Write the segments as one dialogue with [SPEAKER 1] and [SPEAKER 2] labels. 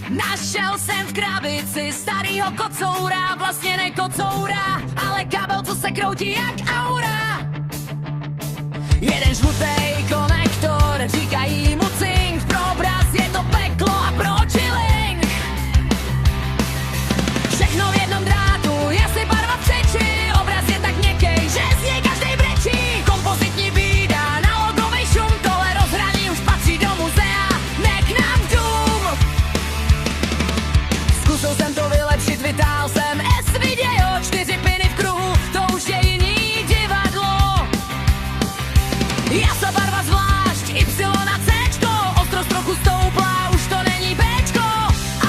[SPEAKER 1] Našel jsem v krabici starýho kocoura, vlastně ne kocoura, ale kabel, co se kroutí jak aura. Jeden žlutej konektor, říkají mu cink, pro obraz je to peklo a pro oči link. Všechno v jednom drátu, jestli barva přečí, obraz je tak měkkej, že z něj každej brečí. Kompozitní bída, nalogovej šum, tohle rozhraní už patří do muzea, ne k nám v dům. Zkusil jsem to vylepšit, vytáhl jsem S-video, 4 piny v kruhu, to už je jiný divadlo. Jasná barva zvlášť, Y a Cčko, ostrost trochu stoupla, už to není Bčko,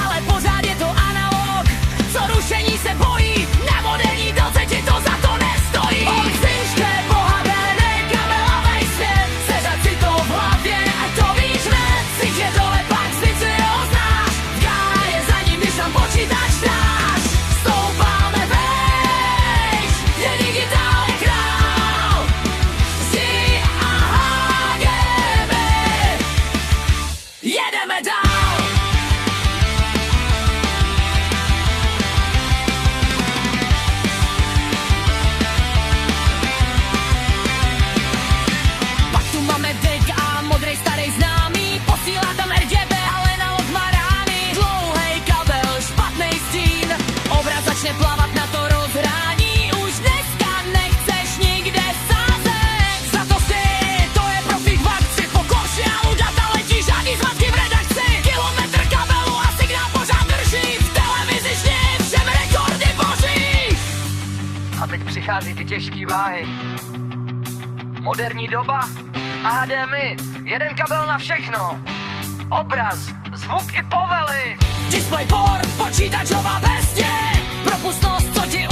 [SPEAKER 1] ale pořád je to analog, co rušení se bojí, nemoderní doce ti to za to nestojí. Odsynčte pohadený kamelovej svět, seřad si to v hlavě, ať to víš hned, si že dole pak zvíci ho znáš, v gále je za ním, když tam počítač dáš. Stoupáme vejš, je digitál je král, zdi a hágeme, jedeme dál. Pak tu máme dek a modrej starej známý, posílá tam RGB, ale na loď má rány. Dlouhej kabel, špatnej stín, obraz začne plavat na to rozhrání. Už dneska nechceš nikde sázet, za to si, to je profík v akci. Po košialu data letí, žádný zmatky v redakci. Kilometr kabelu a signál pořád drží, v televizi žně všem rekordy boží.
[SPEAKER 2] A teď přichází ty těžký váhy. Moderní doba a HDMI, jeden kabel na všechno. Obraz, zvuk i povely.
[SPEAKER 1] DisplayPort, počítačová bestie, propustnost, co ti